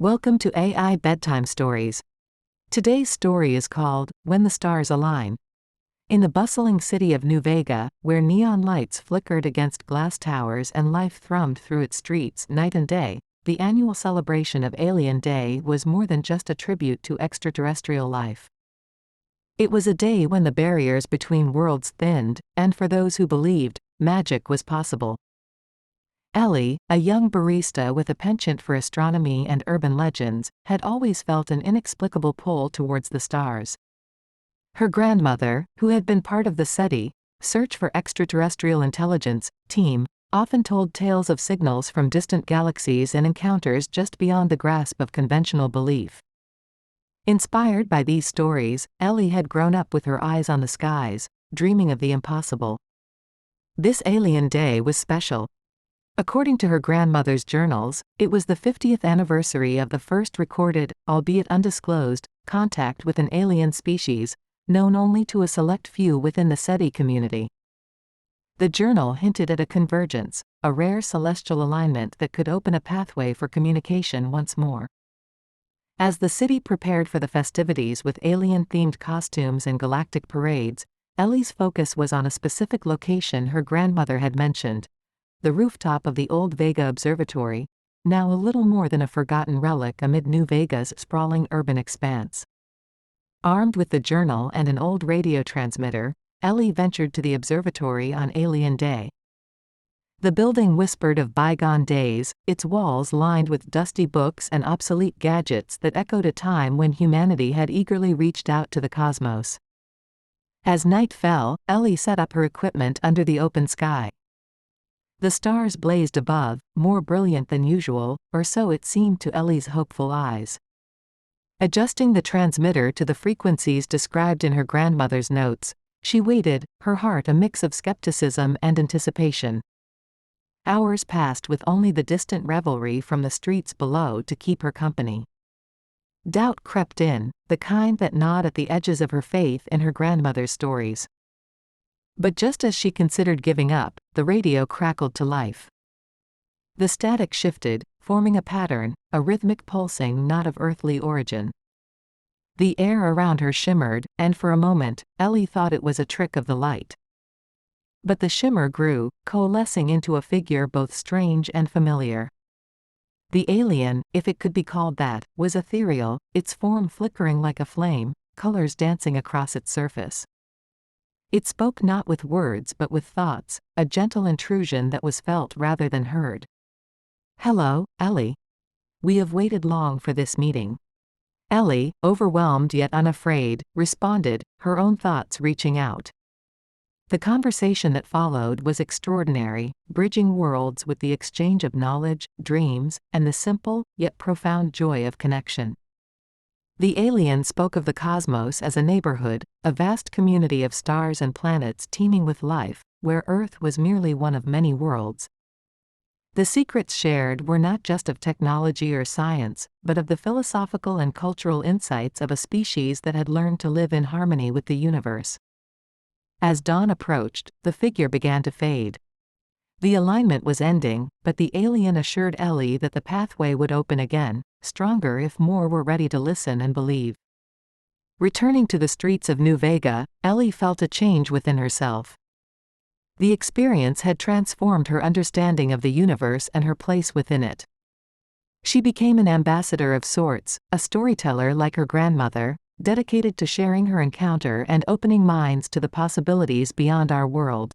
Welcome to AI Bedtime Stories. Today's story is called When the Stars Align. In the bustling city of Vega, where neon lights flickered against glass towers and life thrummed through its streets night and day, the annual celebration of Alien Day was more than just a tribute to extraterrestrial life. It was a day when the barriers between worlds thinned, and for those who believed, magic was possible. Ellie, a young barista with a penchant for astronomy and urban legends, had always felt an inexplicable pull towards the stars. Her grandmother, who had been part of the SETI, Search for Extraterrestrial Intelligence, team, often told tales of signals from distant galaxies and encounters just beyond the grasp of conventional belief. Inspired by these stories, Ellie had grown up with her eyes on the skies, dreaming of the impossible. This alien day was special. According to her grandmother's journals, it was the 50th anniversary of the first recorded, albeit undisclosed, contact with an alien species, known only to a select few within the SETI community. The journal hinted at a convergence, a rare celestial alignment that could open a pathway for communication once more. As the city prepared for the festivities with alien-themed costumes and galactic parades, Ellie's focus was on a specific location her grandmother had mentioned: the rooftop of the old Vega Observatory, now a little more than a forgotten relic amid New Vega's sprawling urban expanse. Armed with the journal and an old radio transmitter, Ellie ventured to the observatory on Alien Day. The building whispered of bygone days, its walls lined with dusty books and obsolete gadgets that echoed a time when humanity had eagerly reached out to the cosmos. As night fell, Ellie set up her equipment under the open sky. The stars blazed above, more brilliant than usual, or so it seemed to Ellie's hopeful eyes. Adjusting the transmitter to the frequencies described in her grandmother's notes, she waited, her heart a mix of skepticism and anticipation. Hours passed with only the distant revelry from the streets below to keep her company. Doubt crept in, the kind that gnawed at the edges of her faith in her grandmother's stories. But just as she considered giving up, the radio crackled to life. The static shifted, forming a pattern, a rhythmic pulsing not of earthly origin. The air around her shimmered, and for a moment, Ellie thought it was a trick of the light. But the shimmer grew, coalescing into a figure both strange and familiar. The alien, if it could be called that, was ethereal, its form flickering like a flame, colors dancing across its surface. It spoke not with words but with thoughts, a gentle intrusion that was felt rather than heard. "Hello, Ellie. We have waited long for this meeting." Ellie, overwhelmed yet unafraid, responded, her own thoughts reaching out. The conversation that followed was extraordinary, bridging worlds with the exchange of knowledge, dreams, and the simple, yet profound joy of connection. The alien spoke of the cosmos as a neighborhood, a vast community of stars and planets teeming with life, where Earth was merely one of many worlds. The secrets shared were not just of technology or science, but of the philosophical and cultural insights of a species that had learned to live in harmony with the universe. As dawn approached, the figure began to fade. The alignment was ending, but the alien assured Ellie that the pathway would open again, stronger if more were ready to listen and believe. Returning to the streets of New Vega, Ellie felt a change within herself. The experience had transformed her understanding of the universe and her place within it. She became an ambassador of sorts, a storyteller like her grandmother, dedicated to sharing her encounter and opening minds to the possibilities beyond our world.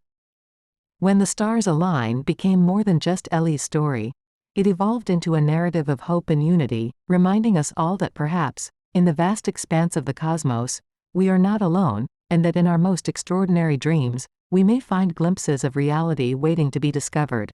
When the Stars Align became more than just Ellie's story. It evolved into a narrative of hope and unity, reminding us all that perhaps, in the vast expanse of the cosmos, we are not alone, and that in our most extraordinary dreams, we may find glimpses of reality waiting to be discovered.